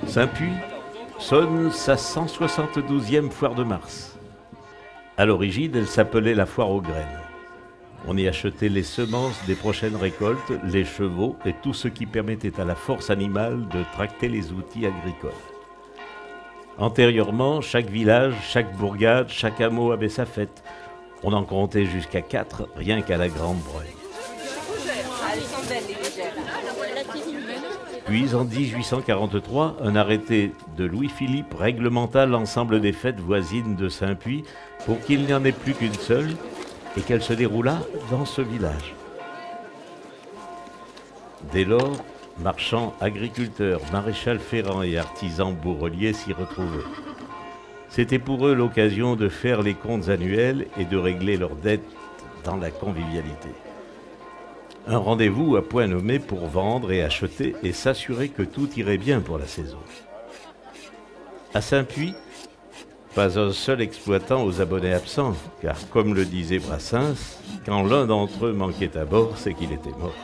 Saint-Puy sonne sa 172e foire de mars. À l'origine, elle s'appelait la foire aux graines. On y achetait les semences des prochaines récoltes, les chevaux et tout ce qui permettait à la force animale de tracter les outils agricoles. Antérieurement, chaque village, chaque bourgade, chaque hameau avait sa fête. On en comptait jusqu'à 4, rien qu'à la Grande Breuil. Puis en 1843, un arrêté de Louis-Philippe réglementa l'ensemble des fêtes voisines de Saint-Puy pour qu'il n'y en ait plus qu'une seule et qu'elle se déroulât dans ce village. Dès lors, marchands, agriculteurs, maréchal ferrants et artisans bourreliers s'y retrouvaient. C'était pour eux l'occasion de faire les comptes annuels et de régler leurs dettes dans la convivialité. Un rendez-vous à point nommé pour vendre et acheter et s'assurer que tout irait bien pour la saison. À Saint-Puy, pas un seul exploitant aux abonnés absents, car comme le disait Brassens, quand l'un d'entre eux manquait à bord, c'est qu'il était mort.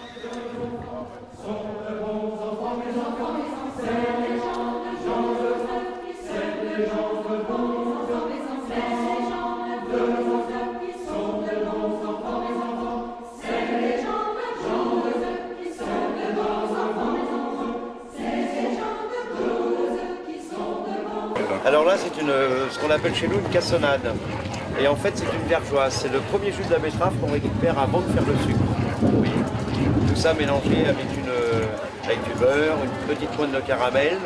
Alors là, c'est ce qu'on appelle chez nous une cassonade. Et en fait, c'est une vergeoise. C'est le premier jus de la betterave qu'on récupère avant de faire le sucre. Oui. Tout ça mélangé avec du beurre, une petite pointe de caramel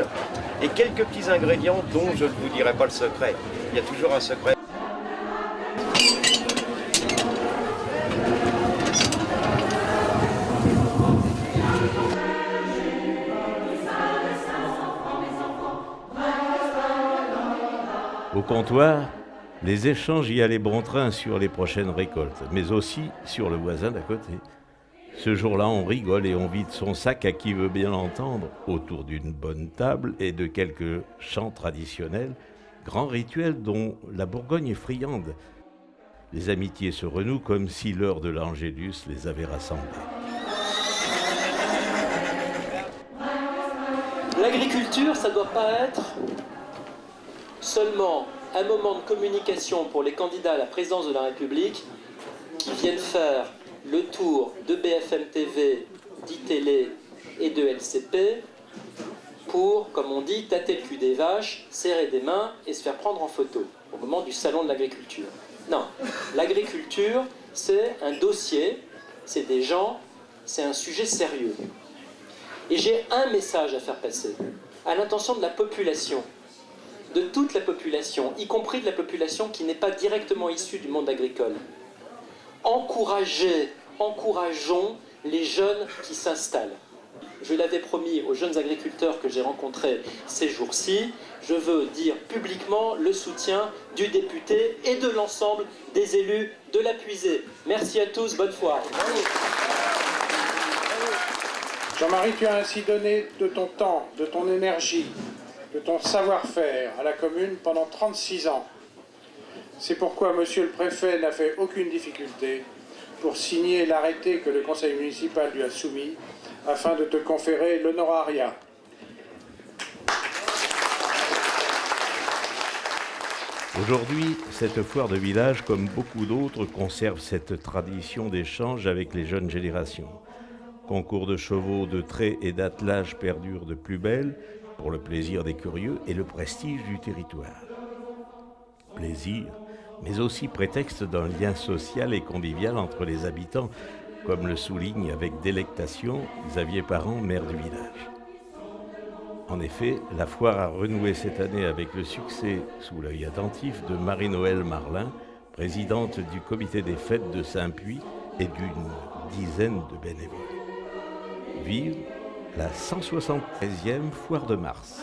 et quelques petits ingrédients dont je ne vous dirai pas le secret. Il y a toujours un secret. Au comptoir, les échanges y allaient bon train sur les prochaines récoltes, mais aussi sur le voisin d'à côté. Ce jour-là, on rigole et on vide son sac à qui veut bien l'entendre, autour d'une bonne table et de quelques chants traditionnels, grand rituel dont la Bourgogne est friande. Les amitiés se renouent comme si l'heure de l'Angélus les avait rassemblées. L'agriculture, ça ne doit pas être seulement un moment de communication pour les candidats à la présidence de la République qui viennent faire le tour de BFM TV, d'ITélé et de LCP pour, comme on dit, tâter le cul des vaches, serrer des mains et se faire prendre en photo au moment du salon de l'agriculture. Non, l'agriculture, c'est un dossier, c'est des gens, c'est un sujet sérieux. Et j'ai un message à faire passer à l'intention de la population, de toute la population, y compris de la population qui n'est pas directement issue du monde agricole. Encourageons les jeunes qui s'installent. Je l'avais promis aux jeunes agriculteurs que j'ai rencontrés ces jours-ci, je veux dire publiquement le soutien du député et de l'ensemble des élus de la Puisée. Merci à tous, bonne foire. Jean-Marie, tu as ainsi donné de ton temps, de ton énergie, de ton savoir-faire à la commune pendant 36 ans. C'est pourquoi monsieur le préfet n'a fait aucune difficulté pour signer l'arrêté que le conseil municipal lui a soumis afin de te conférer l'honorariat. Aujourd'hui, cette foire de village, comme beaucoup d'autres, conserve cette tradition d'échange avec les jeunes générations. Concours de chevaux, de traits et d'attelage perdurent de plus belle pour le plaisir des curieux et le prestige du territoire. Plaisir, mais aussi prétexte d'un lien social et convivial entre les habitants, comme le souligne avec délectation Xavier Parent, maire du village. En effet, la foire a renoué cette année avec le succès, sous l'œil attentif, de Marie-Noël Marlin, présidente du comité des fêtes de Saint-Puy et d'une dizaine de bénévoles. Vive la 173e foire de mars.